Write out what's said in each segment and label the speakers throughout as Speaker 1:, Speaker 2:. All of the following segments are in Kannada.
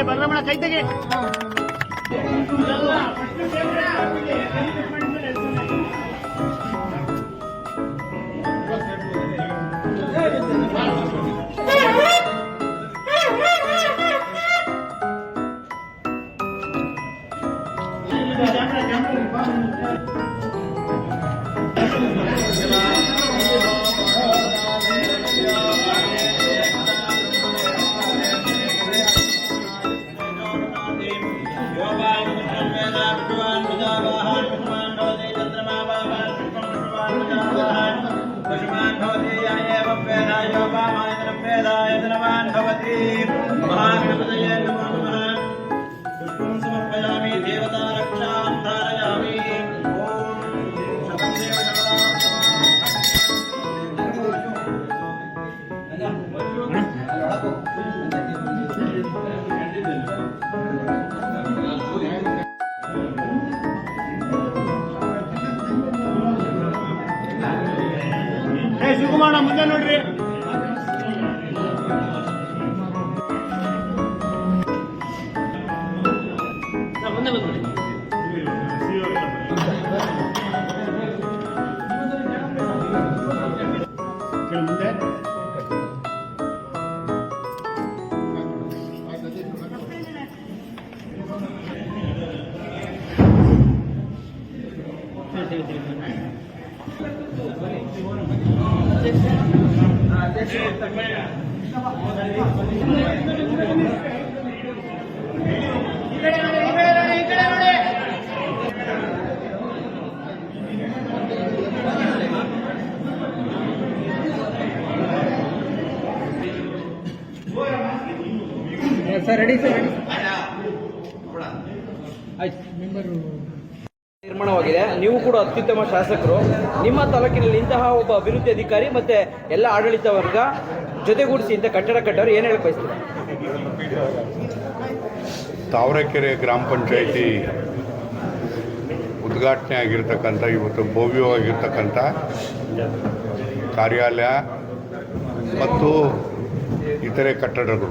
Speaker 1: ಬಲರಾಮಣ್ಣ ಕೈ ತೆಗೆ. ಶಿವಕುಮಾರ ಮುಂದೆ ನೋಡ್ರಿ. ಮುಂದೆ ಬಂದ್ಬಿಡಿ. ಮುಂದೆ
Speaker 2: ಸರ್ ರೆಡಿ ಸರ್ ರೆಡಿ. ನಿರ್ಮಾಣವಾಗಿದೆ. ನೀವು ಕೂಡ ಅತ್ಯುತ್ತಮ ಶಾಸಕರು. ನಿಮ್ಮ ತಾಲೂಕಿನಲ್ಲಿ ಇಂತಹ ಒಬ್ಬ ಅಭಿವೃದ್ಧಿ ಅಧಿಕಾರಿ ಮತ್ತೆ ಎಲ್ಲ ಆಡಳಿತ ವರ್ಗ ಜೊತೆಗೂಡಿಸಿ ಇಂಥ ಕಟ್ಟಡ ಕಟ್ಟೋರು ಏನು ಹೇಳಕ್ ಬಯಸ್ತೀರಾ?
Speaker 3: ತಾವರೆಕೆರೆ ಗ್ರಾಮ ಪಂಚಾಯಿತಿ ಉದ್ಘಾಟನೆ ಆಗಿರ್ತಕ್ಕಂಥ ಇವತ್ತು ಭವ್ಯವಾಗಿರ್ತಕ್ಕಂಥ ಕಾರ್ಯಾಲಯ ಮತ್ತು ಇತರೆ ಕಟ್ಟಡಗಳು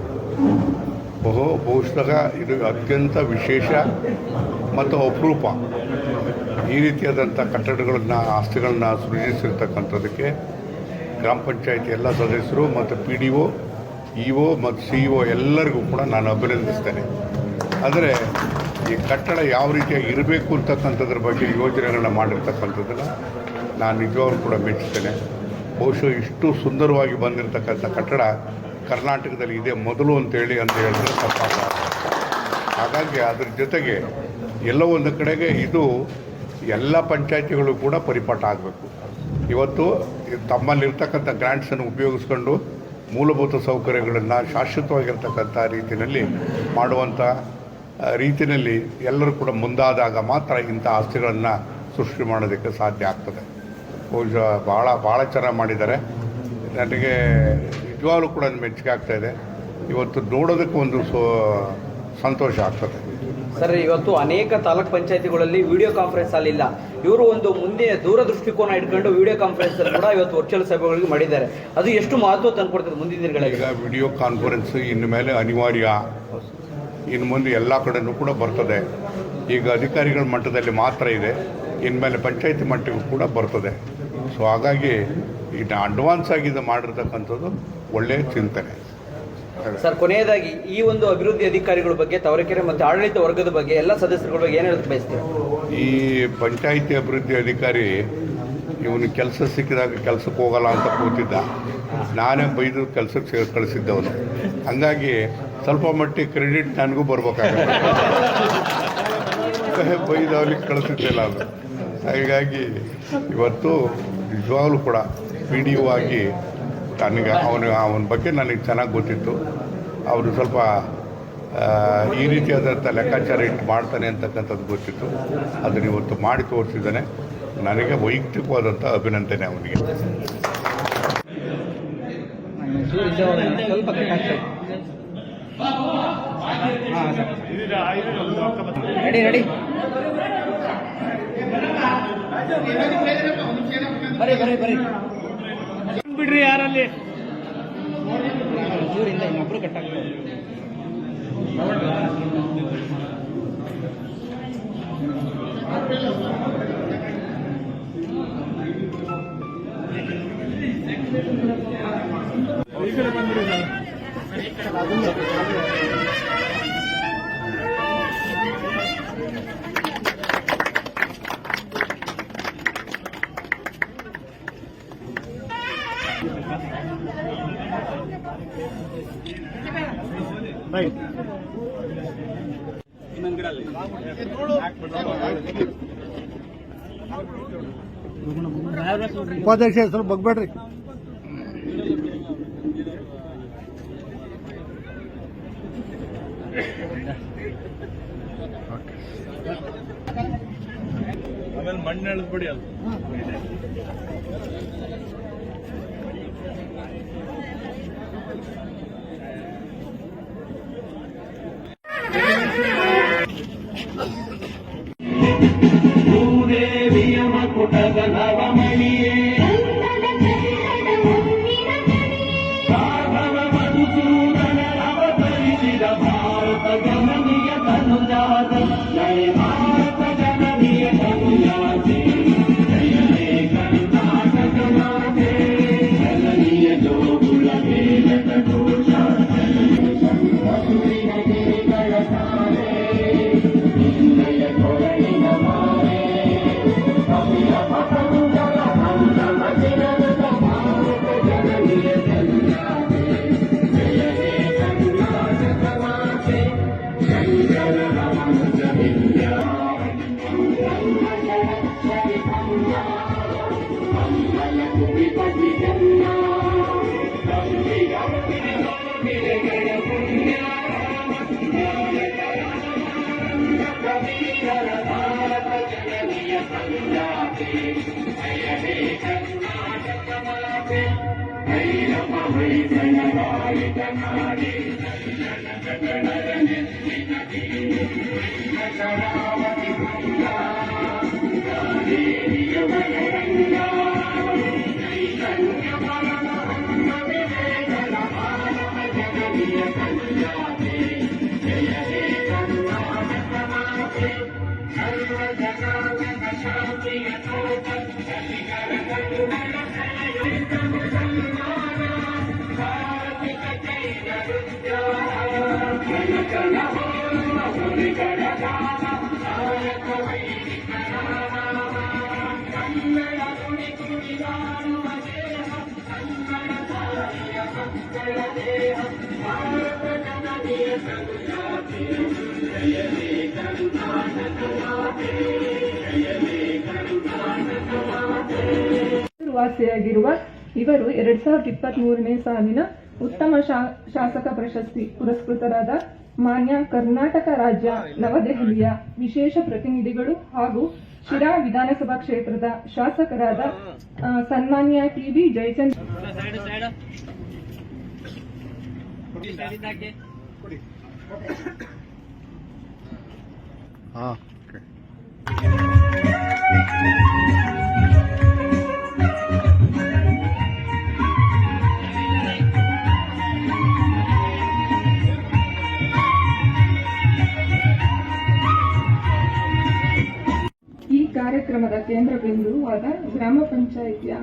Speaker 3: ಬಹುಶಃ ಇದು ಅತ್ಯಂತ ವಿಶೇಷ ಮತ್ತು ಅಪರೂಪ. ಈ ರೀತಿಯಾದಂಥ ಕಟ್ಟಡಗಳನ್ನು ಆಸ್ತಿಗಳನ್ನು ಸೃಜಿಸಿರ್ತಕ್ಕಂಥದ್ದಕ್ಕೆ ಗ್ರಾಮ ಪಂಚಾಯಿತಿ ಎಲ್ಲ ಸದಸ್ಯರು ಮತ್ತು PDO, EO ಮತ್ತು CEO ಎಲ್ಲರಿಗೂ ಕೂಡ ನಾನು ಅಭಿನಂದಿಸ್ತೇನೆ. ಆದರೆ ಈ ಕಟ್ಟಡ ಯಾವ ರೀತಿಯಾಗಿ ಇರಬೇಕು ಅಂತಕ್ಕಂಥದ್ರ ಬಗ್ಗೆ ಯೋಜನೆಗಳನ್ನ ಮಾಡಿರ್ತಕ್ಕಂಥದ್ದನ್ನು ನಾನು ನಿಜವಾಗ್ಲೂ ಕೂಡ ಮೆಚ್ಚುತ್ತೇನೆ. ಬಹುಶಃ ಇಷ್ಟು ಸುಂದರವಾಗಿ ಬಂದಿರತಕ್ಕಂಥ ಕಟ್ಟಡ ಕರ್ನಾಟಕದಲ್ಲಿ ಇದೇ ಮೊದಲು ಅಂತ ಹೇಳಿದ್ರೆ ತಪ್ಪಾಗಲ್ಲ. ಹಾಗಾಗಿ ಅದ್ರ ಜೊತೆಗೆ ಎಲ್ಲೋ ಒಂದು ಕಡೆಗೆ ಇದು ಎಲ್ಲ ಪಂಚಾಯಿತಿಗಳು ಕೂಡ ಪರಿಪಾಠ ಆಗಬೇಕು. ಇವತ್ತು ತಮ್ಮಲ್ಲಿರ್ತಕ್ಕಂಥ ಗ್ರ್ಯಾಂಟ್ಸನ್ನು ಉಪಯೋಗಿಸ್ಕೊಂಡು ಮೂಲಭೂತ ಸೌಕರ್ಯಗಳನ್ನು ಶಾಶ್ವತವಾಗಿರ್ತಕ್ಕಂಥ ರೀತಿಯಲ್ಲಿ ಮಾಡುವಂಥ ರೀತಿಯಲ್ಲಿ ಎಲ್ಲರೂ ಕೂಡ ಮುಂದಾದಾಗ ಮಾತ್ರ ಇಂಥ ಆಸ್ತಿಗಳನ್ನು ಸೃಷ್ಟಿ ಮಾಡೋದಕ್ಕೆ ಸಾಧ್ಯ ಆಗ್ತದೆ. ಬಹುಶಃ ಭಾಳ ಚೆನ್ನಾಗಿ ಮಾಡಿದ್ದಾರೆ. ನನಗೆ ನಿಜವಾಗ್ಲೂ ಕೂಡ ಮೆಚ್ಚುಗೆ ಆಗ್ತಾಯಿದೆ. ಇವತ್ತು ನೋಡೋದಕ್ಕೆ ಒಂದು ಸಂತೋಷ ಆಗ್ತದೆ.
Speaker 2: ಸರ್, ಇವತ್ತು ಅನೇಕ ತಾಲೂಕ್ ಪಂಚಾಯತಿಗಳಲ್ಲಿ ವಿಡಿಯೋ ಕಾನ್ಫರೆನ್ಸ್ ಅಲ್ಲಿಲ್ಲ. ಇವರು ಒಂದು ಮುಂದಿನ ದೂರದೃಷ್ಟಿಕೋನ ಇಟ್ಕೊಂಡು ವಿಡಿಯೋ ಕಾನ್ಫರೆನ್ಸ್ ಕೂಡ ಇವತ್ತು ವರ್ಚುವಲ್ ಸಭೆಗಳಿಗೆ ಮಾಡಿದ್ದಾರೆ. ಅದು ಎಷ್ಟು ಮಹತ್ವ ತಂದುಕೊಡ್ತದೆ ಮುಂದಿನ ದಿನಗಳಲ್ಲಿ?
Speaker 3: ಈಗ ವಿಡಿಯೋ ಕಾನ್ಫರೆನ್ಸ್ ಇನ್ನು ಮೇಲೆ ಅನಿವಾರ್ಯ. ಇನ್ನು ಮುಂದೆ ಎಲ್ಲ ಕಡೆಯೂ ಕೂಡ ಬರ್ತದೆ. ಈಗ ಅಧಿಕಾರಿಗಳ ಮಟ್ಟದಲ್ಲಿ ಮಾತ್ರ ಇದೆ, ಇನ್ಮೇಲೆ ಪಂಚಾಯತಿ ಮಟ್ಟಕ್ಕೂ ಕೂಡ ಬರ್ತದೆ. ಸೊ ಹಾಗಾಗಿ ಇನ್ನು ಅಡ್ವಾನ್ಸ್ ಆಗಿ ಇದು ಮಾಡಿರ್ತಕ್ಕಂಥದ್ದು ಒಳ್ಳೆಯ ಚಿಂತನೆ.
Speaker 2: ಸರ್, ಕೊನೆಯದಾಗಿ ಈ ಒಂದು ಅಭಿವೃದ್ಧಿ ಅಧಿಕಾರಿಗಳ ಬಗ್ಗೆ, ತಾವರೆಕೆರೆ ಮತ್ತು ಆಡಳಿತ ವರ್ಗದ ಬಗ್ಗೆ ಎಲ್ಲ ಸದಸ್ಯರುಗಳ ಬಗ್ಗೆ ಏನು ಹೇಳಕ್ಕೆ ಬಯಸ್ತೀವಿ?
Speaker 3: ಈ ಪಂಚಾಯಿತಿ ಅಭಿವೃದ್ಧಿ ಅಧಿಕಾರಿ ಇವನು ಕೆಲಸ ಸಿಕ್ಕಿದಾಗ ಕೆಲಸಕ್ಕೆ ಹೋಗಲ್ಲ ಅಂತ ಕೂತಿದ್ದ. ನಾನೇ ಬೈದು ಕೆಲಸಕ್ಕೆ ಕಳಿಸಿದ್ದವನು. ಹಂಗಾಗಿ ಸ್ವಲ್ಪ ಮಟ್ಟಿಗೆ ಕ್ರೆಡಿಟ್ ನನಗೂ ಬರ್ಬೇಕಾಗುತ್ತೆ. ಬೈದವನಿಗೆ ಕಳಿಸಿದ್ದಿಲ್ಲ ಅದು. ಹಾಗಾಗಿ ಇವತ್ತು ನಿಜವಾಗ್ಲೂ ಕೂಡ PDO ಆಗಿ ನನಗೆ ಅವನ ಬಗ್ಗೆ ನನಗೆ ಚೆನ್ನಾಗಿ ಗೊತ್ತಿತ್ತು. ಅವರು ಸ್ವಲ್ಪ ಈ ರೀತಿಯಾದಂಥ ಲೆಕ್ಕಾಚಾರ ಇಟ್ಟು ಮಾಡ್ತಾನೆ ಅಂತಕ್ಕಂಥದ್ದು ಗೊತ್ತಿತ್ತು. ಅದನ್ನು ಇವತ್ತು ಮಾಡಿ ತೋರಿಸಿದ್ದಾನೆ. ನನಗೆ ವೈಯಕ್ತಿಕವಾದಂಥ ಅಭಿನಂದನೆ ಅವನಿಗೆ.
Speaker 2: ರೆಡಿ ಬರ್ರಿ
Speaker 1: ಬಿಡ್ರಿ. ಯಾರಲ್ಲಿ
Speaker 2: ಇನ್ನೊಬ್ರು ಕಟ್ಟಾಗ್ತದೆ.
Speaker 4: ಉಪಾಧ್ಯಕ್ಷ ಸ್ವಲ್ಪ ಬಗ್ಬೇಡ್ರಿ.
Speaker 1: ಆಮೇಲೆ ಮಣ್ಣು ಎಳೆದ್ಬಿಡಿ ಅದು.
Speaker 5: ವಾಸಿಯಾಗಿರುವ ಇವರು 2023ನೇ ಸಾಲಿನ ಉತ್ತಮ ಶಾಸಕ ಪ್ರಶಸ್ತಿ ಪುರಸ್ಕೃತರಾದ ಮಾನ್ಯ ಕರ್ನಾಟಕ ರಾಜ್ಯ ನವದೆಹಲಿಯ ವಿಶೇಷ ಪ್ರತಿನಿಧಿಗಳು ಹಾಗೂ ಶಿರಾ ವಿಧಾನಸಭಾ ಕ್ಷೇತ್ರದ ಶಾಸಕರಾದ ಸನ್ಮಾನ್ಯ ಟಿ.ಬಿ. ಜಯಚಂದ್ರ. ಈ ಕಾರ್ಯಕ್ರಮದ ಕೇಂದ್ರ ಬಿಂದುವಾದ ಗ್ರಾಮ ಪಂಚಾಯಿತಿಯ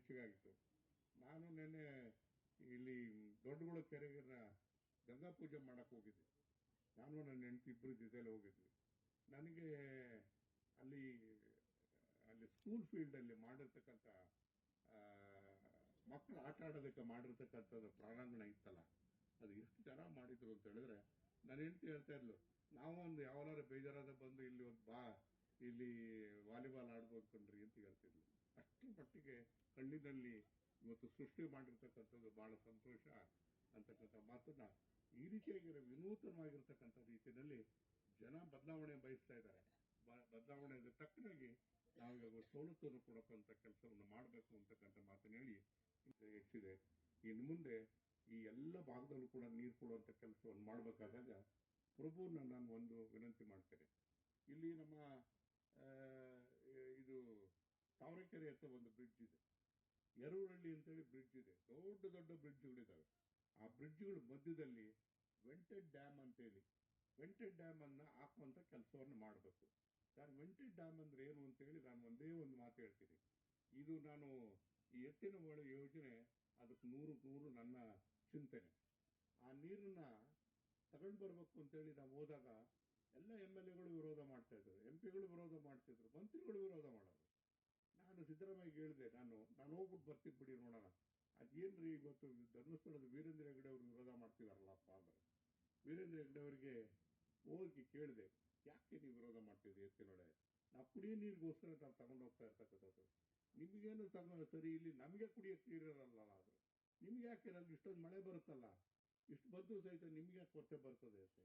Speaker 3: ಹೆಚ್ಚಿಗೆ ಆಗಿತ್ತು. ನಾನು ನೆನ್ನೆ ಇಲ್ಲಿ ದೊಡ್ಡಗುಳ ಕೆರೆಗಿನ ಗಂಗಾ ಪೂಜೆ ಮಾಡಕ್ಕೆ ಹೋಗಿದ್ದೆ. ನಾನು ನನ್ನ ಹೆಂಡತಿ ಇಬ್ಬರು ಜೊತೆಲಿ ಹೋಗಿದ್ವಿ. ನನಗೆ ಅಲ್ಲಿ ಸ್ಕೂಲ್ ಫೀಲ್ಡಲ್ಲಿ ಮಾಡಿರ್ತಕ್ಕಂಥ ಮಕ್ಕಳು ಆಟ ಆಡೋದಕ್ಕೆ ಮಾಡಿರ್ತಕ್ಕಂಥದ್ದು ಪ್ರಾರಂಗಣ ಇತ್ತಲ್ಲ, ಅದು ಎಷ್ಟು ಚೆನ್ನಾಗಿ ಮಾಡಿದ್ರು ಅಂತ ಹೇಳಿದ್ರೆ ನಾನು ಹೆಂಡತಿ ಹೇಳ್ತಾ ಇದ್ಲು, ನಾವು ಒಂದು ಯಾವಾಗಾರು ಬೇಜಾರಾದ ಬಂದು ಇಲ್ಲಿ ಇಲ್ಲಿ ವಾಲಿಬಾಲ್ ಆಡ್ಬೋದು ಕಣ್ರಿ ಅಂತ ಹೇಳ್ತಿದ್ಲು. ಅಷ್ಟರ ಮಟ್ಟಿಗೆ ಕಣ್ಣಿನಲ್ಲಿ ಇವತ್ತು ಸೃಷ್ಟಿ ಮಾಡಿರ್ತಕ್ಕಂಥದ್ದು ಬಹಳ ಸಂತೋಷ ಅಂತಕ್ಕಂಥ ಮಾತನ್ನ ಈ ರೀತಿಯಾಗಿರೋ ವಿನೂತನವಾಗಿರ್ತಕ್ಕಂಥ ರೀತಿಯಲ್ಲಿ ಜನ ಬದಲಾವಣೆ ಬಯಸ್ತಾ ಇದ್ದಾರೆ. ಬದಲಾವಣೆಗೆ ತಕ್ಕನಾಗಿ ನಾವೀಗ ಸವಲತ್ತನ್ನು ಕೊಡಕ್ಕಂಥ ಕೆಲಸವನ್ನು ಮಾಡಬೇಕು ಅಂತಕ್ಕಂಥ ಮಾತನ್ನು ಹೇಳಿ ಹೆಚ್ಚಿದೆ. ಇನ್ನು ಮುಂದೆ ಈ ಎಲ್ಲ ಭಾಗದಲ್ಲೂ ಕೂಡ ನೀರು ಕೊಡುವಂಥ ಕೆಲಸವನ್ನು ಮಾಡಬೇಕಾದಾಗ ಪ್ರಭುನ ನಾನು ಒಂದು ವಿನಂತಿ ಮಾಡ್ತೇನೆ. ಇಲ್ಲಿ ನಮ್ಮ ಇದು ತಾವರೆಕೆರೆ ಹತ್ರ ಒಂದು ಬ್ರಿಡ್ಜ್ ಇದೆ, ಯರೂರಳ್ಳಿ ಅಂತೇಳಿ ಬ್ರಿಡ್ಜ್ ಇದೆ, ದೊಡ್ಡ ದೊಡ್ಡ ಬ್ರಿಡ್ಜ್ಗಳಿದ್ದಾವೆ. ಆ ಬ್ರಿಡ್ಜ್ಗಳ ಮಧ್ಯದಲ್ಲಿ ವೆಂಟೆಡ್ ಡ್ಯಾಮ್ ಅಂತೇಳಿ ವೆಂಟೆಡ್ ಡ್ಯಾಮ್ ಅನ್ನ ಹಾಕುವಂಥ ಕೆಲಸವನ್ನು ಮಾಡಬೇಕು. ನಾನು ವೆಂಟೆಡ್ ಡ್ಯಾಮ್ ಅಂದ್ರೆ ಏನು ಅಂತೇಳಿ ನಾನು ಒಂದೇ ಒಂದು ಮಾತು ಹೇಳ್ತೀನಿ. ಇದು ನಾನು ಈ ಎತ್ತಿನ ಹೊಳೆ ಯೋಜನೆ ಅದಕ್ಕೆ 100 ನನ್ನ ಚಿಂತನೆ. ಆ ನೀರನ್ನ ತಗೊಂಡು ಬರ್ಬೇಕು ಅಂತೇಳಿ ನಾವು ಹೋದಾಗ ಎಲ್ಲ MLAಗಳು ವಿರೋಧ ಮಾಡ್ತಾ ಇದ್ರು, MP ಗಳು ವಿರೋಧ ಮಾಡ್ತಿದ್ರು, ಮಂತ್ರಿಗಳು ವಿರೋಧ ಮಾಡೋರು. ನಾನು ಸಿದ್ದರಾಮಯ್ಯ ಹೇಳಿದೆ, ನಾನು ಹೋಗ್ಬಿಟ್ಟು ಬರ್ತಿದ್ ಬಿಡಿ ನೋಡೋಣ, ಅದೇನ್ರಿ ಇವತ್ತು ಧರ್ಮಸ್ಥಳದ ವೀರೇಂದ್ರ ಹೆಗ್ಗಡೆ ಅವರು ವಿರೋಧ ಮಾಡ್ತಿದಾರಲ್ಲಪ್ಪ ಅಂದ್ರೆ. ವೀರೇಂದ್ರ ಹೆಗ್ಗಡೆ ಅವರಿಗೆ ಹೋಗಿ ಕೇಳಿದೆ, ಯಾಕೆ ನೀವು ವಿರೋಧ ಮಾಡ್ತಿದ್ರಿ ಎತ್ತಿನೊಳೆ? ನಾವು ಕುಡಿಯೋ ನೀರಿಗೋಸ್ಕರ ನಾವು ತಗೊಂಡು ಹೋಗ್ತಾ ಇರ್ತಕ್ಕಂಥದ್ದು. ನಿಮಗೇನು ಸರಿ, ಇಲ್ಲಿ ನಮಗೆ ಕುಡಿಯೋಕ್ಕೆ ನೀರಿರಲ್ಲ, ಆದ್ರೆ ನಿಮ್ಗೆ ಯಾಕೆ ಅಲ್ಲಿ ಇಷ್ಟೊಂದು ಮಳೆ ಬರುತ್ತಲ್ಲ, ಇಷ್ಟು ಬಂದು ಸಹಿತ ನಿಮ್ಗೆ ಯಾಕೆ ಕೊರತೆ ಬರ್ತದೆ ಅಂತ.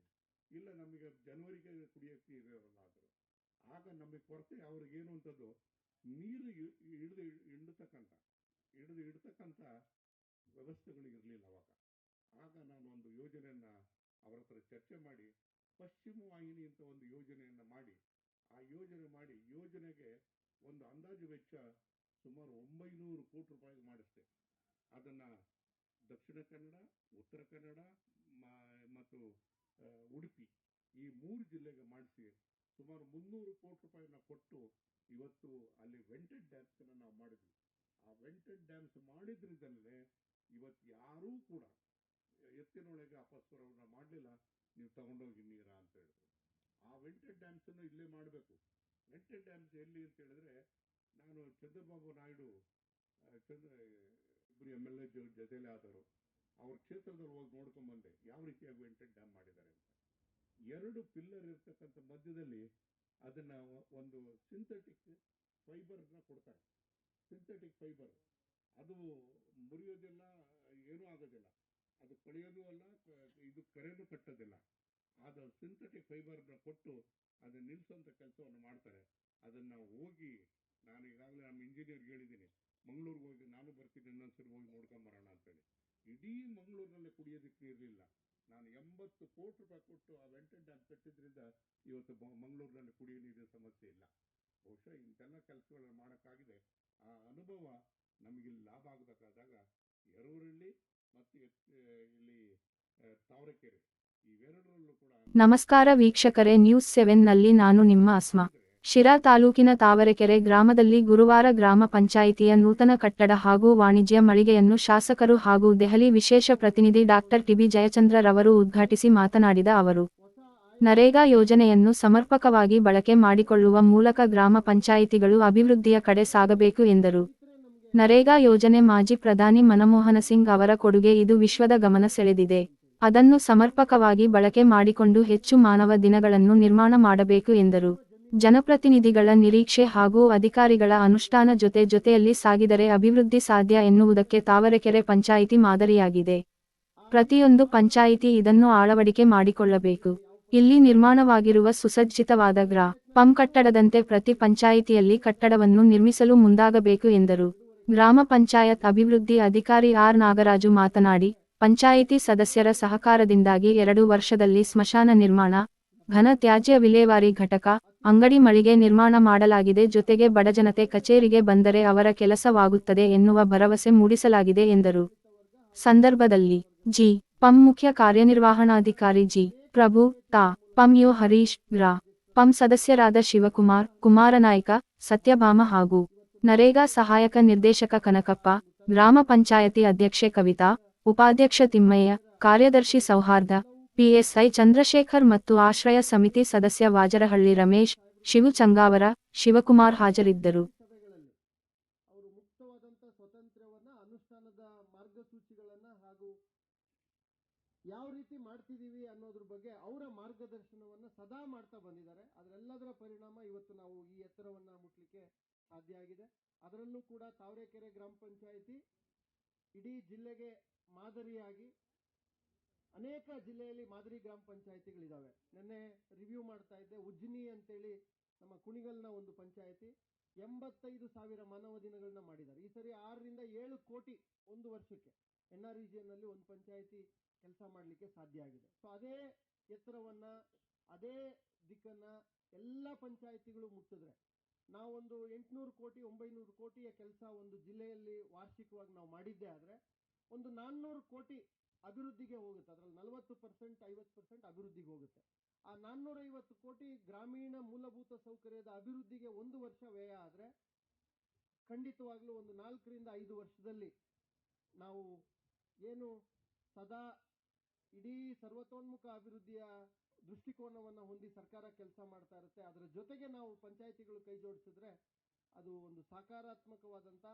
Speaker 3: ಇಲ್ಲ, ನಮಗೆ ಜನವರಿಗೆ ಕುಡಿಯೋಕ್ಕೆ ನೀರಿರಲ್ಲ ಆದ್ರು. ಆಗ ನಮಗೆ ಕೊರತೆ ಅವ್ರಿಗೇನು ಅಂತದ್ದು ನೀರು ಇಡ್ತಕ್ಕಂಥ ವ್ಯವಸ್ಥೆಗಳಿರಲಿಲ್ಲ ಅವಾಗ. ಆಗ ನಾನು ಒಂದು ಯೋಜನೆಯನ್ನ ಅವರ ಹತ್ರ ಚರ್ಚೆ ಮಾಡಿ ಪಶ್ಚಿಮ ವಾಹಿನಿ ಅಂತ ಒಂದು ಯೋಜನೆಯನ್ನ ಮಾಡಿ, ಆ ಯೋಜನೆಗೆ ಒಂದು ಅಂದಾಜು ವೆಚ್ಚ ಸುಮಾರು 900 ಕೋಟಿ ರೂಪಾಯಿ ಮಾಡಿಸ್ದೆ. ಅದನ್ನ ದಕ್ಷಿಣ ಕನ್ನಡ, ಉತ್ತರ ಕನ್ನಡ ಮತ್ತು ಉಡುಪಿ ಈ 3 ಜಿಲ್ಲೆಗೆ ಮಾಡಿಸಿ ಸುಮಾರು 300 ಕೋಟಿ ರೂಪಾಯಿನ ಕೊಟ್ಟು ಇವತ್ತು ಅಲ್ಲಿ ವೆಂಟೆಡ್ ಡ್ಯಾಮ್ಸ್ ನಾವು ಮಾಡಿದ್ವಿ. ಆ ವೆಂಟೆಡ್ ಡ್ಯಾಮ್ಸ್ ಮಾಡಿದ್ರಿಂದಲೇ ಇವತ್ತು ಯಾರೂ ಕೂಡ ಎತ್ತಿನೊಳಗೆ ಅಪಸ್ವರವನ್ನ ಮಾಡಲಿಲ್ಲ, ನೀವು ತಗೊಂಡೋಗಿ ನೀರ ಅಂತ ಹೇಳಿದ್ರು. ಆ ವೆಂಟೆಡ್ ಡ್ಯಾಮ್ಸ್ ಅನ್ನು ಇಲ್ಲೇ ಮಾಡಬೇಕು. ವೆಂಟೆಡ್ ಡ್ಯಾಮ್ಸ್ ಎಲ್ಲಿ ಅಂತ ಹೇಳಿದ್ರೆ, ನಾನು ಚಂದ್ರಬಾಬು ನಾಯ್ಡು ಇಬ್ಬರು MLA ಜೊತೆಲೆ ಆದರು, ಅವ್ರ ಕ್ಷೇತ್ರದಲ್ಲಿ ಹೋಗಿ ನೋಡ್ಕೊಂಡ್ ಬಂದೆ ಯಾವ ರೀತಿಯಾಗಿ ವೆಂಟೆಡ್ ಡ್ಯಾಮ್ ಮಾಡಿದ್ದಾರೆ ಅಂತ. 2 ಪಿಲ್ಲರ್ ಇರ್ತಕ್ಕಂಥ ಮಧ್ಯದಲ್ಲಿ ಅದನ್ನ ಒಂದು ಸಿಂಥೆಟಿಕ್ ಫೈಬರ್ನ ಕೊಡ್ತಾರೆ. ಸಿಂಥೆಟಿಕ್ ಫೈಬರ್ ಅದು ಮುರಿಯೋದಿಲ್ಲ, ಏನೂ ಆಗೋದಿಲ್ಲ, ಅದು ಕಳೆಯೋದು ಅಲ್ಲ, ಇದು ಕರೆನೂ ಕಟ್ಟೋದಿಲ್ಲ. ಆದ ಸಿಂಥೆಟಿಕ್ ಫೈಬರ್ನ ಕೊಟ್ಟು ಅದನ್ನ ನಿಲ್ಲಿಸುವಂಥ ಕೆಲಸವನ್ನು ಮಾಡ್ತಾರೆ. ಅದನ್ನ ಹೋಗಿ ನಾನು ಈಗಾಗಲೇ ನಮ್ಮ ಇಂಜಿನಿಯರ್ಗೆ ಹೇಳಿದ್ದೀನಿ, ಮಂಗಳೂರಿಗೆ ಹೋಗಿ ನಾನು ಬರ್ತೀನಿ, ಇನ್ನೊಂದ್ಸರಿ ಹೋಗಿ ನೋಡ್ಕೊಂಬರೋಣ ಅಂತೇಳಿ. ಇಡೀ ಮಂಗಳೂರಿನಲ್ಲಿ ಕುಡಿಯೋದಕ್ಕೆ ಇರಲಿಲ್ಲ. ನಾನು 80 ಕೋಟಿ ರೂಪಾಯಿ ಕೊಟ್ಟು ಆ ವೆಂಟೆಡ್ ಡ್ಯಾಮ್ ಕಟ್ಟಿದ್ರಿಂದ ಇವತ್ತು ಮಂಗಳೂರಿನಲ್ಲಿ ಕುಡಿಯೋ ನೀರಿನ ಸಮಸ್ಯೆ ಇಲ್ಲ. ಬಹುಶಃ ಇಂತೆಲ್ಲ ಕೆಲಸಗಳನ್ನು ಮಾಡೋಕ್ಕಾಗಿದೆ. ಆ ಅನುಭವ ನಮಗಿಲ್ಲಿ ಲಾಭ ಆಗಬೇಕಾದಾಗ ಯರೂರಳ್ಳಿ ಮತ್ತು ಇಲ್ಲಿ ತಾವರೆಕೆರೆ ಇವೆರಡರಲ್ಲೂ ಕೂಡ.
Speaker 6: ನಮಸ್ಕಾರ ವೀಕ್ಷಕರೇ, ನ್ಯೂಸ್ 7 ನಲ್ಲಿ ನಾನು ನಿಮ್ಮ ಅಸ್ಮಾ. ಶಿರಾ ತಾಲೂಕಿನ ತಾವರೆಕೆರೆ ಗ್ರಾಮದಲ್ಲಿ ಗುರುವಾರ ಗ್ರಾಮ ಪಂಚಾಯಿತಿಯ ನೂತನ ಕಟ್ಟಡ ಹಾಗೂ ವಾಣಿಜ್ಯ ಮಳಿಗೆಯನ್ನು ಶಾಸಕರು ಹಾಗೂ ದೆಹಲಿ ವಿಶೇಷ ಪ್ರತಿನಿಧಿ ಡಾಕ್ಟರ್ ಟಿ.ಬಿ. ಜಯಚಂದ್ರ ರವರು ಉದ್ಘಾಟಿಸಿ ಮಾತನಾಡಿದ ಅವರು, ನರೇಗಾ ಯೋಜನೆಯನ್ನು ಸಮರ್ಪಕವಾಗಿ ಬಳಕೆ ಮಾಡಿಕೊಳ್ಳುವ ಮೂಲಕ ಗ್ರಾಮ ಪಂಚಾಯಿತಿಗಳು ಅಭಿವೃದ್ಧಿಯ ಕಡೆ ಸಾಗಬೇಕು ಎಂದರು. ನರೇಗಾ ಯೋಜನೆ ಮಾಜಿ ಪ್ರಧಾನಿ ಮನಮೋಹನ ಸಿಂಗ್ ಅವರ ಕೊಡುಗೆ, ಇದು ವಿಶ್ವದ ಗಮನ ಸೆಳೆದಿದೆ. ಅದನ್ನು ಸಮರ್ಪಕವಾಗಿ ಬಳಕೆ ಮಾಡಿಕೊಂಡು ಹೆಚ್ಚು ಮಾನವ ದಿನಗಳನ್ನು ನಿರ್ಮಾಣ ಮಾಡಬೇಕು ಎಂದರು. ಜನಪ್ರತಿನಿಧಿಗಳ ನಿರೀಕ್ಷೆ ಹಾಗೂ ಅಧಿಕಾರಿಗಳ ಅನುಷ್ಠಾನ ಜೊತೆಯಲ್ಲಿ ಸಾಗಿದರೆ ಅಭಿವೃದ್ಧಿ ಸಾಧ್ಯ ಎನ್ನುವುದಕ್ಕೆ ತಾವರೆಕೆರೆ ಪಂಚಾಯಿತಿ ಮಾದರಿಯಾಗಿದೆ. ಪ್ರತಿಯೊಂದು ಪಂಚಾಯಿತಿ ಇದನ್ನು ಅಳವಡಿಕೆ ಮಾಡಿಕೊಳ್ಳಬೇಕು. ಇಲ್ಲಿ ನಿರ್ಮಾಣವಾಗಿರುವ ಸುಸಜ್ಜಿತವಾದ ಪಂ ಕಟ್ಟಡದಂತೆ ಪ್ರತಿ ಪಂಚಾಯಿತಿಯಲ್ಲಿ ಕಟ್ಟಡವನ್ನು ನಿರ್ಮಿಸಲು ಮುಂದಾಗಬೇಕು ಎಂದರು. ಗ್ರಾಮ ಪಂಚಾಯತ್ ಅಭಿವೃದ್ಧಿ ಅಧಿಕಾರಿ ಆರ್. ನಾಗರಾಜು ಮಾತನಾಡಿ, ಪಂಚಾಯಿತಿ ಸದಸ್ಯರ ಸಹಕಾರದಿಂದಾಗಿ 2 ವರ್ಷದಲ್ಲಿ ಸ್ಮಶಾನ ನಿರ್ಮಾಣ, ಘನ ತ್ಯಾಜ್ಯ ವಿಲೇವಾರಿ ಘಟಕ, ಅಂಗಡಿ ಮಳಿಗೆ ನಿರ್ಮಾಣ ಮಾಡಲಾಗಿದೆ. ಜೊತೆಗೆ ಬಡಜನತೆ ಕಚೇರಿಗೆ ಬಂದರೆ ಅವರ ಕೆಲಸವಾಗುತ್ತದೆ ಎನ್ನುವ ಭರವಸೆ ಮೂಡಿಸಲಾಗಿದೆ ಎಂದರು. ಸಂದರ್ಭದಲ್ಲಿ ಪಂ ಮುಖ್ಯ ಕಾರ್ಯನಿರ್ವಹಣಾಧಿಕಾರಿ ಪ್ರಭು, ಪಂ ಯು ಹರೀಶ್, ಪಂ ಸದಸ್ಯರಾದ ಶಿವಕುಮಾರ್, ಕುಮಾರನಾಯ್ಕ, ಸತ್ಯಭಾಮ ಹಾಗೂ ನರೇಗಾ ಸಹಾಯಕ ನಿರ್ದೇಶಕ ಕನಕಪ್ಪ, ಗ್ರಾಮ ಪಂಚಾಯತಿ ಅಧ್ಯಕ್ಷೆ ಕವಿತಾ, ಉಪಾಧ್ಯಕ್ಷ ತಿಮ್ಮಯ್ಯ, ಕಾರ್ಯದರ್ಶಿ ಸೌಹಾರ್ದ, ಪಿಎಸ್ಐ ಚಂದ್ರಶೇಖರ್ ಮತ್ತು ಆಶ್ರಯ ಸಮಿತಿ ಸದಸ್ಯ ವಾಜರಹಳ್ಳಿ ರಮೇಶ್, ಶಿವು ಚಂಗಾವರ, ಶಿವಕುಮಾರ್ ಹಾಜರಿದ್ದರು.
Speaker 4: ಅವರು ಮುಕ್ತವಾದಂಥ ಸ್ವಾತಂತ್ರ್ಯವನ್ನ ಅನುಷ್ಠಾನದ ಮಾರ್ಗಸೂಚಿಗಳನ್ನ ಹಾಗೂ ಯಾವ ರೀತಿ ಮಾಡ್ತಿದೀವಿ ಅನ್ನೋದ್ರ ಬಗ್ಗೆ ಅವರ ಮಾರ್ಗದರ್ಶನವನ್ನ ಸದಾ ಮಾಡ್ತಾ ಬಂದಿದ್ದಾರೆ. ಅದರೆಲ್ಲದರ ಪರಿಣಾಮ ಇವತ್ತು ನಾವು ಈ ಎತ್ತರವನ್ನ ಮುಟ್ಲಿಕ್ಕೆ ಸಾಧ್ಯ ಆಗಿದೆ. ಅದರಲ್ಲೂ ಕೂಡ ತಾವರೆಕೆರೆ ಗ್ರಾಮ ಪಂಚಾಯಿತಿ ಇಡೀ ಜಿಲ್ಲೆಗೆ ಮಾದರಿಯಾಗಿ ಅನೇಕ ಜಿಲ್ಲೆಯಲ್ಲಿ ಮಾದರಿ ಗ್ರಾಮ ಪಂಚಾಯಿತಿಗಳಿದ್ದಾವೆ. ನಿನ್ನೆ ರಿವ್ಯೂ ಮಾಡ್ತಾ ಇದ್ದೆ, ಉಜ್ಜಿನಿ ಅಂತೇಳಿ ನಮ್ಮ ಕುಣಿಗಲ್ನ ಒಂದು ಪಂಚಾಯಿತಿ 85,000 ಮಾನವ ದಿನಗಳನ್ನ ಮಾಡಿದ್ದಾರೆ. ಈ ಸರಿ 6 ರಿಂದ 7 ಕೋಟಿ ಒಂದು ವರ್ಷಕ್ಕೆ NR ರೀಜಿಯನ್ನಲ್ಲಿ ಒಂದು ಪಂಚಾಯಿತಿ ಕೆಲಸ ಮಾಡಲಿಕ್ಕೆ ಸಾಧ್ಯ ಆಗಿದೆ. ಸೊ ಅದೇ ಎತ್ತರವನ್ನ, ಅದೇ ದಿಕ್ಕನ್ನ ಎಲ್ಲ ಪಂಚಾಯಿತಿಗಳು ಮುಟ್ಟಿದ್ರೆ ನಾವೊಂದು 800 ಕೋಟಿ 900 ಕೋಟಿಯ ಕೆಲಸ ಒಂದು ಜಿಲ್ಲೆಯಲ್ಲಿ ವಾರ್ಷಿಕವಾಗಿ ನಾವು ಮಾಡಿದ್ದೇ ಆದರೆ ಒಂದು 400 ಕೋಟಿ ಅಭಿವೃದ್ಧಿಗೆ ಹೋಗುತ್ತೆ. ಅದರಲ್ಲಿ 40% 50% ಅಭಿವೃದ್ಧಿಗೆ ಹೋಗುತ್ತೆ. ಆ 450 ಕೋಟಿ ಗ್ರಾಮೀಣ ಮೂಲಭೂತ ಸೌಕರ್ಯದ ಅಭಿವೃದ್ಧಿಗೆ ಒಂದು ವರ್ಷ ವ್ಯಯ ಆದರೆ ಖಂಡಿತವಾಗ್ಲೂ ಒಂದು 4 ರಿಂದ 5 ವರ್ಷದಲ್ಲಿ ನಾವು ಏನು ಸದಾ ಇಡೀ ಸರ್ವತೋನ್ಮುಖ ಅಭಿವೃದ್ಧಿಯ ದೃಷ್ಟಿಕೋನವನ್ನು ಹೊಂದಿ ಸರ್ಕಾರ ಕೆಲಸ ಮಾಡ್ತಾ ಇರುತ್ತೆ. ಅದರ ಜೊತೆಗೆ ನಾವು ಪಂಚಾಯಿತಿಗಳು ಕೈ ಜೋಡಿಸಿದ್ರೆ ಅದು ಒಂದು ಸಕಾರಾತ್ಮಕವಾದಂಥ,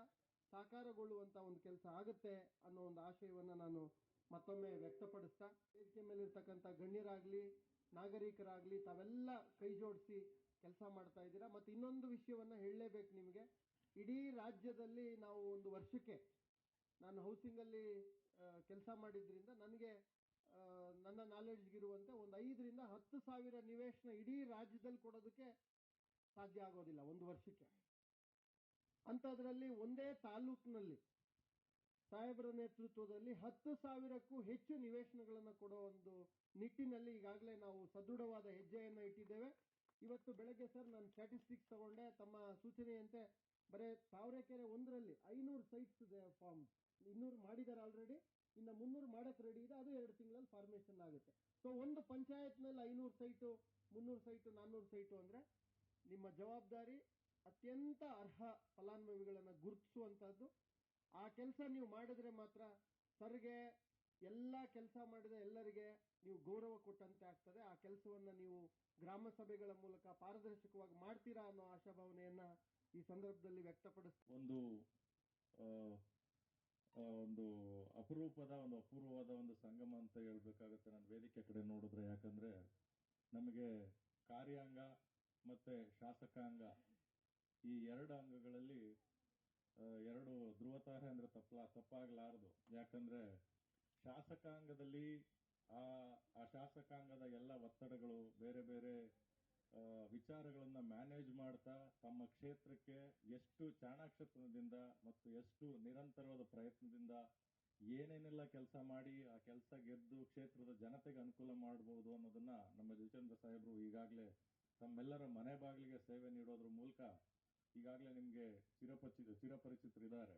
Speaker 4: ಸಾಕಾರಗೊಳ್ಳುವಂಥ ಒಂದು ಕೆಲಸ ಆಗುತ್ತೆ ಅನ್ನೋ ಒಂದು ಆಶಯವನ್ನು ನಾನು ಮತ್ತೊಮ್ಮೆ ವ್ಯಕ್ತಪಡಿಸ್ತಾ, ವೇದಿಕೆ ಮೇಲೆ ಇರ್ತಕ್ಕಂಥ ಗಣ್ಯರಾಗಲಿ ನಾಗರಿಕರಾಗಲಿ ತಾವೆಲ್ಲ ಕೈ ಜೋಡಿಸಿ ಕೆಲಸ ಮಾಡ್ತಾ ಇದ್ದೀರಾ. ಮತ್ತು ಇನ್ನೊಂದು ವಿಷಯವನ್ನು ಹೇಳಲೇಬೇಕು ನಿಮಗೆ, ಇಡೀ ರಾಜ್ಯದಲ್ಲಿ ನಾವು ಒಂದು ವರ್ಷಕ್ಕೆ, ನಾನು ಹೌಸಿಂಗಲ್ಲಿ ಕೆಲಸ ಮಾಡಿದ್ರಿಂದ ನನಗೆ ನನ್ನ ನಾಲೆಡ್ಜ್ಗಿರುವಂತೆ ಒಂದು 5 ರಿಂದ 10 ಸಾವಿರ ನಿವೇಶನ ಇಡೀ ರಾಜ್ಯದಲ್ಲಿ ಕೊಡೋದಕ್ಕೆ ಸಾಧ್ಯ ಆಗೋದಿಲ್ಲ ಒಂದು ವರ್ಷಕ್ಕೆ. ಅಂಥದ್ರಲ್ಲಿ ಒಂದೇ ತಾಲೂಕಿನಲ್ಲಿ ಸಾಹೇಬರ ನೇತೃತ್ವದಲ್ಲಿ 10,000ಕ್ಕೂ ಹೆಚ್ಚು ನಿವೇಶನಗಳನ್ನು ಕೊಡೋ ಒಂದು ನಿಟ್ಟಿನಲ್ಲಿ ಈಗಾಗಲೇ ನಾವು ಸದೃಢವಾದ ಹೆಜ್ಜೆಯನ್ನು ಇಟ್ಟಿದ್ದೇವೆ. ಇವತ್ತು ಬೆಳಗ್ಗೆ ಸರ್ ನಾನು ಸ್ಟ್ಯಾಟಿಸ್ಟಿಕ್ಸ್ ತಗೊಂಡೆ, ತಮ್ಮ ಸೂಚನೆಯಂತೆ ಬರೀ ತಾವರೆಕೆರೆ 1ರಲ್ಲಿ 500 ಸೈಟ್ಸ್ ಇದೆ, ಫಾರ್ಮ್ 200 ಮಾಡಿದ್ದಾರೆ ಆಲ್ರೆಡಿ, ಇನ್ನು 300 ಮಾಡಕ್ಕೆ ರೆಡಿ ಇದೆ. ಅದು 2 ತಿಂಗಳಲ್ಲಿ ಫಾರ್ಮೇಷನ್ ಆಗುತ್ತೆ. ಸೊ ಒಂದು ಪಂಚಾಯತ್ನಲ್ಲಿ 500 ಸೈಟು 300 ಸೈಟು 400 ಸೈಟು ಅಂದರೆ ನಿಮ್ಮ ಜವಾಬ್ದಾರಿ ಅತ್ಯಂತ ಅರ್ಹ ಫಲಾನುಭವಿಗಳನ್ನು ಗುರುತಿಸುವಂಥದ್ದು. ಆ ಕೆಲಸ ನೀವು ಮಾಡಿದ್ರೆ ಮಾತ್ರ ಸರ್ಗೆ ಎಲ್ಲ ಕೆಲಸ ಮಾಡಿದ ಎಲ್ಲರಿಗೆ ನೀವು ಗೌರವ ಕೊಟ್ಟಂತೆ ಆಗ್ತದೆ. ಆ ಕೆಲಸವನ್ನು ನೀವು ಗ್ರಾಮ ಸಭೆಗಳ ಮೂಲಕ ಪಾರದರ್ಶಕವಾಗಿ ಮಾಡ್ತೀರಾ ಅನ್ನೋ ಆಶಾಭಾವನೆಯನ್ನ ಈ ಸಂದರ್ಭದಲ್ಲಿ ವ್ಯಕ್ತಪಡಿಸ್ತೀನಿ.
Speaker 1: ಒಂದು ಅಪೂರ್ವವಾದ ಒಂದು ಸಂಗಮ ಅಂತ ಹೇಳ್ಬೇಕಾಗುತ್ತೆ ನಾನು ವೇದಿಕೆ ಕಡೆ ನೋಡಿದ್ರೆ. ಯಾಕಂದ್ರೆ ನಮಗೆ ಕಾರ್ಯಾಂಗ ಮತ್ತೆ ಶಾಸಕಾಂಗ ಈ 2 ಅಂಗಗಳಲ್ಲಿ 2 ಧ್ರುವತಾರೆ ಅಂದ್ರೆ ತಪ್ಪಾಗಲಾರದು. ಯಾಕಂದ್ರೆ ಶಾಸಕಾಂಗದಲ್ಲಿ ಆ ಶಾಸಕಾಂಗದ ಎಲ್ಲ ಒತ್ತಡಗಳು, ಬೇರೆ ಬೇರೆ ವಿಚಾರಗಳನ್ನ ಮ್ಯಾನೇಜ್ ಮಾಡ್ತಾ ತಮ್ಮ ಕ್ಷೇತ್ರಕ್ಕೆ ಎಷ್ಟು ಚಾಣಾಕ್ಷತನದಿಂದ ಮತ್ತು ಎಷ್ಟು ನಿರಂತರವಾದ ಪ್ರಯತ್ನದಿಂದ ಏನೇನೆಲ್ಲ ಕೆಲಸ ಮಾಡಿ ಆ ಕೆಲಸ ಗೆದ್ದು ಕ್ಷೇತ್ರದ ಜನತೆಗೆ ಅನುಕೂಲ ಮಾಡಬಹುದು ಅನ್ನೋದನ್ನ ನಮ್ಮ ಜಿತೇಂದ್ರ ಸಾಹೇಬರು ಈಗಾಗಲೇ ತಮ್ಮೆಲ್ಲರ ಮನೆ ಬಾಗಿಲಿಗೆ ಸೇವೆ ನೀಡೋದ್ರ ಮೂಲಕ ಈಗಾಗಲೇ ನಿಮಗೆ ಚಿರಪರಿಚಿತರಿದ್ದಾರೆ.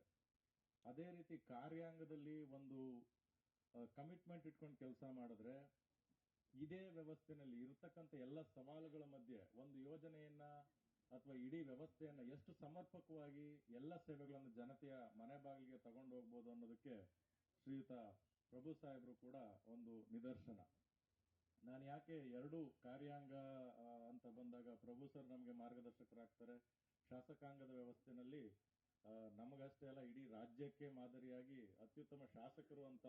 Speaker 1: ಅದೇ ರೀತಿ ಕಾರ್ಯಾಂಗದಲ್ಲಿ ಒಂದು ಕಮಿಟ್ಮೆಂಟ್ ಇಟ್ಕೊಂಡು ಕೆಲಸ ಮಾಡಿದ್ರೆ ಇದೇ ವ್ಯವಸ್ಥೆನಲ್ಲಿ ಇರತಕ್ಕಂಥ ಎಲ್ಲ ಸವಾಲುಗಳ ಮಧ್ಯೆ ಒಂದು ಯೋಜನೆಯನ್ನ ಅಥವಾ ಇಡೀ ವ್ಯವಸ್ಥೆಯನ್ನ ಎಷ್ಟು ಸಮರ್ಪಕವಾಗಿ ಎಲ್ಲ ಸೇವೆಗಳನ್ನು ಜನತೆಯ ಮನೆ ಬಾಗಿಲಿಗೆ ತಗೊಂಡು ಹೋಗ್ಬೋದು ಅನ್ನೋದಕ್ಕೆ ಶ್ರೀಯುತ ಪ್ರಭು ಸಾಹೇಬರು ಕೂಡ ಒಂದು ನಿದರ್ಶನ. ನಾನು ಯಾಕೆ 2 ಕಾರ್ಯಾಂಗ ಅಂತ ಬಂದಾಗ ಪ್ರಭು ಸರ್ ನಮಗೆ ಮಾರ್ಗದರ್ಶಕರಾಗ್ತಾರೆ. ಶಾಸಕಾಂಗದ ವ್ಯವಸ್ಥೆನಲ್ಲಿ ನಮಗಷ್ಟೇ ಅಲ್ಲ ಇಡೀ ರಾಜ್ಯಕ್ಕೆ ಮಾದರಿಯಾಗಿ ಅತ್ಯುತ್ತಮ ಶಾಸಕರು ಅಂತ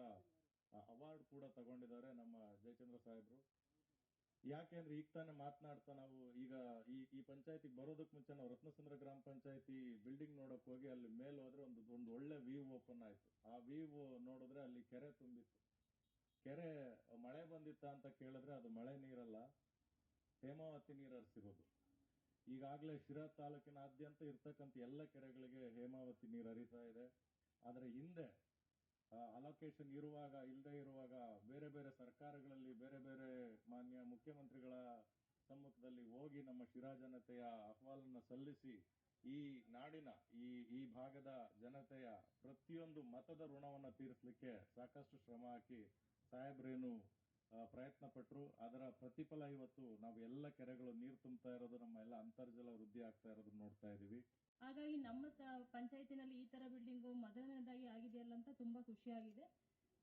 Speaker 1: ಅವಾರ್ಡ್ ಕೂಡ ತಗೊಂಡಿದ್ದಾರೆ ನಮ್ಮ ಜಯಚಂದ್ರ ಸಾಹೇಬರು. ಯಾಕೆಂದ್ರೆ ಈಗ ತಾನೇ ಮಾತನಾಡ್ತಾ ನಾವು ಈಗ ಈ ಪಂಚಾಯತಿಗೆ ಬರೋದಕ್ಕೆ ಮುಂಚೆ ನಾವು ರತ್ನಸಂದ್ರ ಗ್ರಾಮ ಪಂಚಾಯತಿ ಬಿಲ್ಡಿಂಗ್ ನೋಡಕ್ ಹೋಗಿ ಅಲ್ಲಿ ಮೇಲೆ ಹೋದ್ರೆ ಒಂದು ಒಳ್ಳೆ ವ್ಯೂ ಓಪನ್ ಆಯ್ತು. ಆ ವ್ಯೂ ನೋಡಿದ್ರೆ ಅಲ್ಲಿ ಕೆರೆ ತುಂಬಿತ್ತು. ಕೆರೆ ಮಳೆ ಬಂದಿತ್ತ ಅಂತ ಕೇಳಿದ್ರೆ ಅದು ಮಳೆ ನೀರಲ್ಲ, ಹೇಮಾವತಿ ನೀರು ಹರಿಸಿರೋದು. ಈಗಾಗಲೇ ಶಿರಾ ತಾಲೂಕಿನಾದ್ಯಂತ ಇರ್ತಕ್ಕಂಥ ಎಲ್ಲ ಕೆರೆಗಳಿಗೆ ಹೇಮಾವತಿ ನೀರು ಹರಿತಾ ಇದೆ. ಆದರೆ ಹಿಂದೆ ಅಲೋಕೇಶನ್ ಇರುವಾಗ ಇಲ್ಲದೆ ಇರುವಾಗ ಬೇರೆ ಬೇರೆ ಸರ್ಕಾರಗಳಲ್ಲಿ ಬೇರೆ ಬೇರೆ ಮಾನ್ಯ ಮುಖ್ಯಮಂತ್ರಿಗಳ ಸಮ್ಮುಖದಲ್ಲಿ ಹೋಗಿ ನಮ್ಮ ಶಿರಾ ಜನತೆಯ ಅಹವಾಲನ್ನ ಸಲ್ಲಿಸಿ ಈ ನಾಡಿನ ಈ ಭಾಗದ ಜನತೆಯ ಪ್ರತಿಯೊಂದು ಮತದ ಋಣವನ್ನು ತೀರಿಸಲಿಕ್ಕೆ ಸಾಕಷ್ಟು ಶ್ರಮ ಹಾಕಿ ಸಾಹೇಬ್ರೇನು ಪ್ರಯತ್ನ ಪಟ್ಟರು. ಅದರ ಪ್ರತಿಫಲ ಇವತ್ತು ನಾವು ಎಲ್ಲ ಕೆರೆಗಳು ನೀರು ತುಂಬ್ತಾ ಇರೋದು, ನಮ್ಮ ಎಲ್ಲ ಅಂತರ್ಜಲ ವೃದ್ಧಿ ಆಗ್ತಾ ಇರೋದನ್ನ ನೋಡ್ತಾ ಇದ್ದೀವಿ.
Speaker 7: ಹಾಗಾಗಿ ನಮ್ಮ ಪಂಚಾಯತಿನಲ್ಲಿ ಈ ತರ ಬಿಲ್ಡಿಂಗು ಮೊದಲನೇದಾಗಿ ಆಗಿದೆಯಲ್ಲ ಅಂತ ತುಂಬಾ ಖುಷಿಯಾಗಿದೆ.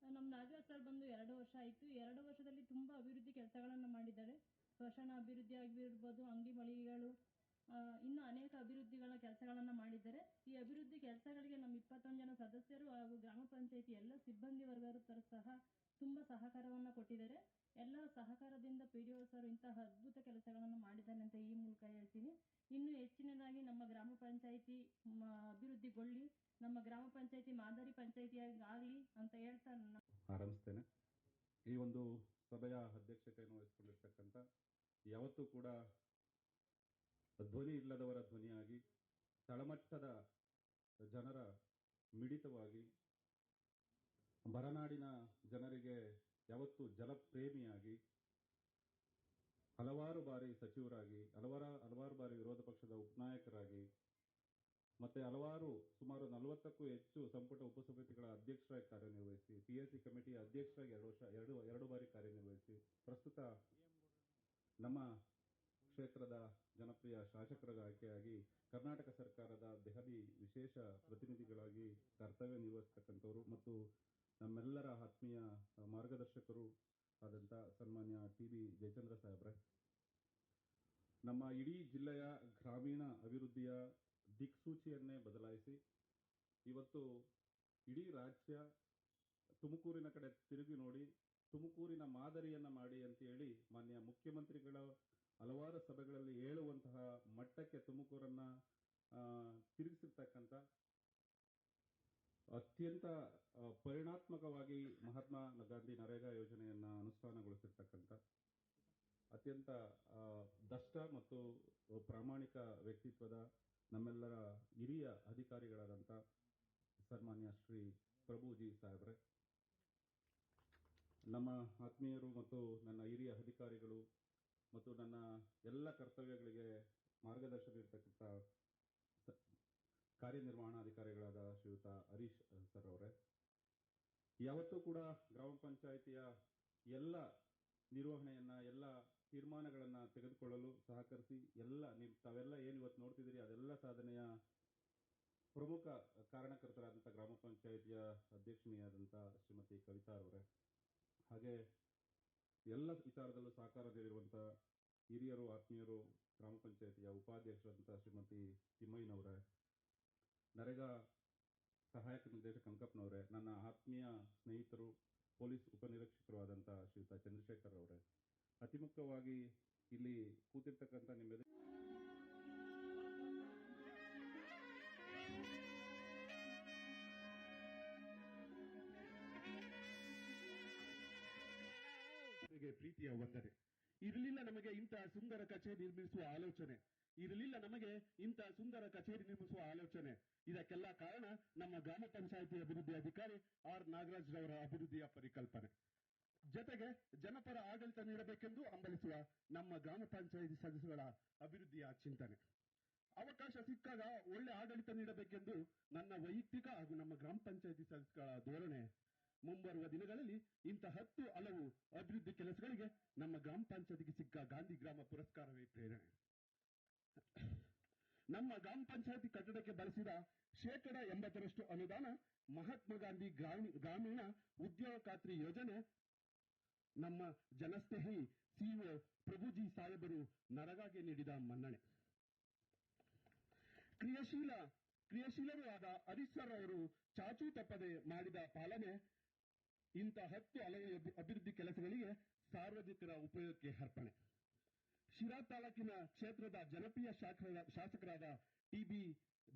Speaker 7: ನಮ್ಮ ನಾಗರಾಜ್ ಸರ್ ಬಂದು 2 ವರ್ಷ ಆಯಿತು. 2 ವರ್ಷದಲ್ಲಿ ತುಂಬಾ ಅಭಿವೃದ್ಧಿ ಕೆಲಸಗಳನ್ನು ಮಾಡಿದ್ದಾರೆ. ಸ್ಮಶಾನ ಅಭಿವೃದ್ಧಿ ಆಗಿರ್ಬೋದು, ಅಂಗಡಿ ಮಳಿಗೆಗಳು, ಇನ್ನೂ ಅನೇಕ ಅಭಿವೃದ್ಧಿಗಳ ಕೆಲಸಗಳನ್ನು ಮಾಡಿದ್ದಾರೆ. ಈ ಅಭಿವೃದ್ಧಿ ಕೆಲಸಗಳಿಗೆ ನಮ್ಮ 21 ಜನ ಸದಸ್ಯರು ಹಾಗೂ ಗ್ರಾಮ ಪಂಚಾಯತಿ ಎಲ್ಲ ಸಿಬ್ಬಂದಿ ವರ್ಗದವರು ಸಹ ತುಂಬಾ ಸಹಕಾರವನ್ನು ಕೊಟ್ಟಿದ್ದಾರೆ. ಎಲ್ಲ ಸಹಕಾರದಿಂದ PDO ಸರ್ ಇಂತಹ ಅದ್ಭುತ ಕೆಲಸಗಳನ್ನು ಮಾಡಿದ್ದಾನೆ ಅಂತ ಈ ಮೂಲಕ ಹೇಳ್ತೀನಿ. ಇನ್ನು ಹೆಚ್ಚಿನದಾಗಿ ನಮ್ಮ ಗ್ರಾಮ ಪಂಚಾಯತಿ ಅಭಿವೃದ್ಧಿಗೊಳ್ಳಿ, ನಮ್ಮ ಗ್ರಾಮ ಪಂಚಾಯತಿ ಮಾದರಿ ಪಂಚಾಯತಿಯಾಗಿ ಆಗಲಿ ಅಂತ ಹೇಳ್ತಾ
Speaker 8: ಆರಂಭಿಸ್ತೇನೆ. ಈ ಒಂದು ಸಭೆಯ ಅಧ್ಯಕ್ಷತೆಯನ್ನು ವಹಿಸಿಕೊಂಡಿರ್ತಕ್ಕಂಥ, ಯಾವತ್ತೂ ಕೂಡ ಧ್ವನಿ ಇಲ್ಲದವರ ಧ್ವನಿಯಾಗಿ, ತಳಮಟ್ಟದ ಜನರ ಮಿಡಿತವಾಗಿ, ಬರನಾಡಿನ ಜನರಿಗೆ ಯಾವತ್ತೂ ಜಲಪ್ರೇಮಿಯಾಗಿ, ಹಲವಾರು ಬಾರಿ ಸಚಿವರಾಗಿ, ಹಲವಾರು ಬಾರಿ ವಿರೋಧ ಪಕ್ಷದ ಉಪನಾಯಕರಾಗಿ, ಮತ್ತೆ ಸುಮಾರು 40ಕ್ಕೂ ಹೆಚ್ಚು ಸಂಪುಟ ಉಪಸಮಿತಿಗಳ ಅಧ್ಯಕ್ಷರಾಗಿ ಕಾರ್ಯನಿರ್ವಹಿಸಿ, PAC ಕಮಿಟಿಯ ಅಧ್ಯಕ್ಷರಾಗಿ 2 ಬಾರಿ ಕಾರ್ಯನಿರ್ವಹಿಸಿ, ಪ್ರಸ್ತುತ ನಮ್ಮ ಕ್ಷೇತ್ರದ ಜನಪ್ರಿಯ ಶಾಸಕರಾಗಿ ಆಯ್ಕೆಯಾಗಿ ಕರ್ನಾಟಕ ಸರ್ಕಾರದ ದೆಹಲಿ ವಿಶೇಷ ಪ್ರತಿನಿಧಿಗಳಾಗಿ ಕರ್ತವ್ಯ ನಿರ್ವಹಿಸತಕ್ಕಂಥವರು ಮತ್ತು ನಮ್ಮೆಲ್ಲರ ಆತ್ಮೀಯ ಮಾರ್ಗದರ್ಶಕರು ಆದಂಥ ಸನ್ಮಾನ್ಯ TB ಜಯಚಂದ್ರ ಸಾಹೇಬ್ರೆ, ನಮ್ಮ ಇಡೀ ಜಿಲ್ಲೆಯ ಗ್ರಾಮೀಣ ಅಭಿವೃದ್ಧಿಯ ದಿಕ್ಸೂಚಿಯನ್ನೇ ಬದಲಾಯಿಸಿ ಇವತ್ತು ಇಡೀ ರಾಜ್ಯ ತುಮಕೂರಿನ ಕಡೆ ತಿರುಗಿ ನೋಡಿ ತುಮಕೂರಿನ ಮಾದರಿಯನ್ನ ಮಾಡಿ ಅಂತ ಹೇಳಿ ಮಾನ್ಯ ಮುಖ್ಯಮಂತ್ರಿಗಳ ಹಲವಾರು ಸಭೆಗಳಲ್ಲಿ ಹೇಳುವಂತಹ ಮಟ್ಟಕ್ಕೆ ತುಮಕೂರನ್ನ ತಿರುಗಿಸಿರ್ತಕ್ಕಂಥ, ಅತ್ಯಂತ ಪರಿಣಾತ್ಮಕವಾಗಿ ಮಹಾತ್ಮ ಗಾಂಧಿ ನರೇಗಾ ಯೋಜನೆಯನ್ನ ಅನುಷ್ಠಾನಗೊಳಿಸಿರ್ತಕ್ಕಂಥ, ಅತ್ಯಂತ ದಷ್ಟ ಮತ್ತು ಪ್ರಾಮಾಣಿಕ ವ್ಯಕ್ತಿತ್ವದ ನಮ್ಮೆಲ್ಲರ ಹಿರಿಯ ಅಧಿಕಾರಿಗಳಾದಂಥ ಸನ್ಮಾನ್ಯ ಶ್ರೀ ಪ್ರಭುಜಿ ಸಾಹೇಬ್ರೆ, ನಮ್ಮ ಆತ್ಮೀಯರು ಮತ್ತು ನನ್ನ ಹಿರಿಯ ಅಧಿಕಾರಿಗಳು ಮತ್ತು ನನ್ನ ಎಲ್ಲ ಕರ್ತವ್ಯಗಳಿಗೆ ಮಾರ್ಗದರ್ಶನ ಇರತಕ್ಕಂಥ ಕಾರ್ಯನಿರ್ವಹಣಾಧಿಕಾರಿಗಳಾದ ಶ್ರೀಯುತ ಹರೀಶ್ ಸರ್ ಅವರೇ, ಯಾವತ್ತೂ ಕೂಡ ಗ್ರಾಮ ಪಂಚಾಯಿತಿಯ ಎಲ್ಲ ನಿರ್ವಹಣೆಯನ್ನ, ಎಲ್ಲ ತೀರ್ಮಾನಗಳನ್ನ ತೆಗೆದುಕೊಳ್ಳಲು ಸಹಕರಿಸಿ ತಾವೆಲ್ಲ ಏನು ಇವತ್ತು ನೋಡ್ತಿದ್ದೀರಿ ಅದೆಲ್ಲ ಸಾಧನೆಯ ಪ್ರಮುಖ ಕಾರಣಕರ್ತರಾದಂಥ ಗ್ರಾಮ ಪಂಚಾಯಿತಿಯ ಅಧ್ಯಕ್ಷಿಣಿಯಾದಂಥ ಶ್ರೀಮತಿ ಕವಿತಾ ಅವರೇ, ಹಾಗೆ ಎಲ್ಲ ವಿಚಾರದಲ್ಲೂ ಸಹಕಾರ ನೀಡಿರುವಂತಹ ಹಿರಿಯರು, ಆತ್ಮೀಯರು, ಗ್ರಾಮ ಪಂಚಾಯಿತಿಯ ಉಪಾಧ್ಯಕ್ಷರಾದಂಥ ಶ್ರೀಮತಿ ತಿಮ್ಮಯ್ಯನವರೇ, ನರೇಗಾ ಸಹಾಯಕ ನಿರ್ದೇಶಕ ಅಂಕಪ್ಪನವರೇ, ನನ್ನ ಆತ್ಮೀಯ ಸ್ನೇಹಿತರು, ಪೊಲೀಸ್ ಉಪನಿರೀಕ್ಷಕರು ಆದಂಥ ಶ್ರೀಯುತ ಚಂದ್ರಶೇಖರ್ ಅವರೇ, ಅತಿ ಮುಖ್ಯವಾಗಿ ಇಲ್ಲಿ ಕೂತಿರ್ತಕ್ಕಂಥ ನಿಮ್ಮೆದುರು
Speaker 9: ಪ್ರೀತಿಯ ವಂದನೆ. ಇರಲಿಲ್ಲ ನಮಗೆ ಇಂತಹ ಸುಂದರ ಕಚೇರಿ ನಿರ್ಮಿಸುವ ಆಲೋಚನೆ, ಇರಲಿಲ್ಲ ನಮಗೆ ಇಂತಹ ಸುಂದರ ಕಚೇರಿ ನಿರ್ಮಿಸುವ ಆಲೋಚನೆ. ಇದಕ್ಕೆಲ್ಲ ಕಾರಣ ನಮ್ಮ ಗ್ರಾಮ ಪಂಚಾಯಿತಿ ಅಭಿವೃದ್ಧಿ ಅಧಿಕಾರಿ ಆರ್ ನಾಗರಾಜ್ ರವರ ಅಭಿವೃದ್ಧಿಯ ಪರಿಕಲ್ಪನೆ, ಜೊತೆಗೆ ಜನಪರ ಆಡಳಿತ ನೀಡಬೇಕೆಂದು ಹಂಬಲಿಸುವ ನಮ್ಮ ಗ್ರಾಮ ಪಂಚಾಯಿತಿ ಸದಸ್ಯಗಳ ಅಭಿವೃದ್ಧಿಯ ಚಿಂತನೆ. ಅವಕಾಶ ಸಿಕ್ಕಾಗ ಒಳ್ಳೆ ಆಡಳಿತ ನೀಡಬೇಕೆಂದು ನನ್ನ ವೈಯಕ್ತಿಕ ಹಾಗೂ ನಮ್ಮ ಗ್ರಾಮ ಪಂಚಾಯಿತಿ ಸದಸ್ಯಗಳ ಧೋರಣೆ. ಮುಂಬರುವ ದಿನಗಳಲ್ಲಿ ಇಂಥ 10 ಹಲವು ಅಭಿವೃದ್ಧಿ ಕೆಲಸಗಳಿಗೆ ನಮ್ಮ ಗ್ರಾಮ ಪಂಚಾಯತಿಗೆ ಸಿಕ್ಕ ಗಾಂಧಿ ಗ್ರಾಮ ಪುರಸ್ಕಾರವೇ ಪ್ರೇರಣೆ. ನಮ್ಮ ಗ್ರಾಮ ಪಂಚಾಯತಿ ಕಟ್ಟಡಕ್ಕೆ ಬಳಸಿದ 80% ಅನುದಾನ ಮಹಾತ್ಮ ಗಾಂಧಿ ಗ್ರಾಮೀಣ ಉದ್ಯೋಗ ಖಾತ್ರಿ ಯೋಜನೆ ನಮ್ಮ ಜನಸ್ನೇಹಿ CEO ಪ್ರಭುಜಿ ಸಾಹೇಬರು ನರಗಾಗೆ ನೀಡಿದ ಮನ್ನಣೆ. ಕ್ರಿಯಾಶೀಲರೂ ಆದ ಹರೀಶ್ ಸರ್ ಅವರು ಚಾಚೂ ತಪ್ಪದೆ ಮಾಡಿದ ಪಾಲನೆ ಇಂಥ 10 ಹಲವು ಅಭಿವೃದ್ಧಿ ಕೆಲಸಗಳಿಗೆ ಸಾರ್ವಜನಿಕರ ಉಪಯೋಗಕ್ಕೆ ಅರ್ಪಣೆ. ಶಿರಾ ತಾಲೂಕಿನ ಕ್ಷೇತ್ರದ ಜನಪ್ರಿಯ ಶಾಸಕರಾದ TB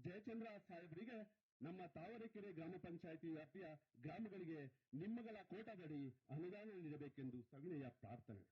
Speaker 9: ಜಯಚಂದ್ರ ಸಾಹೇಬರಿಗೆ ನಮ್ಮ ತಾವರೆಕೆರೆ ಗ್ರಾಮ ಪಂಚಾಯಿತಿ ವ್ಯಾಪ್ತಿಯ ಗ್ರಾಮಗಳಿಗೆ ನಿಮ್ಮಗಳ ಕೋಟಾದಡಿ ಅನುದಾನ ನೀಡಬೇಕೆಂದು ಸವಿನಯ ಪ್ರಾರ್ಥನೆ.